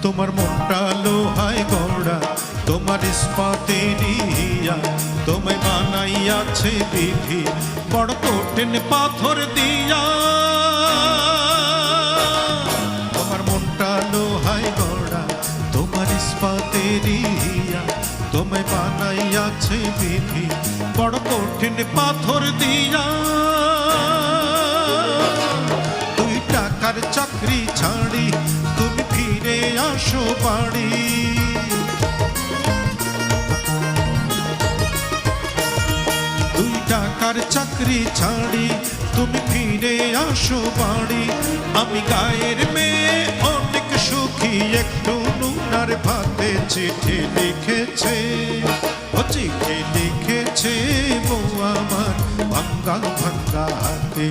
তোমার মনটা লোহায় গড়া, তোমার ইস্পাতেরই হিয়া, তোমায় বানাইয়াছে বিধি বড় কঠিন পাথর দিয়া। তোমার মনটা লোহায় গড়া, তোমার ইস্পাতেরই হিয়া, তোমায় বানাইয়াছে বিধি বড় কঠিন পাথর দিয়া। তুই টাকার চাকরি ছাড়ি তুমি ফিরে আসো বাড়ি। তুই টাকার চাকরি ছাড়ি তুমি ফিরে আসো বাড়ি। আমি গায়ের মেয়ে অনেক সুখী, একটু নুনার ভাতে চিঠি লিখেছে, ও চিঠি লিখেছে বউ আমার ভাঙ্গা ভাঙ্গা হাতে।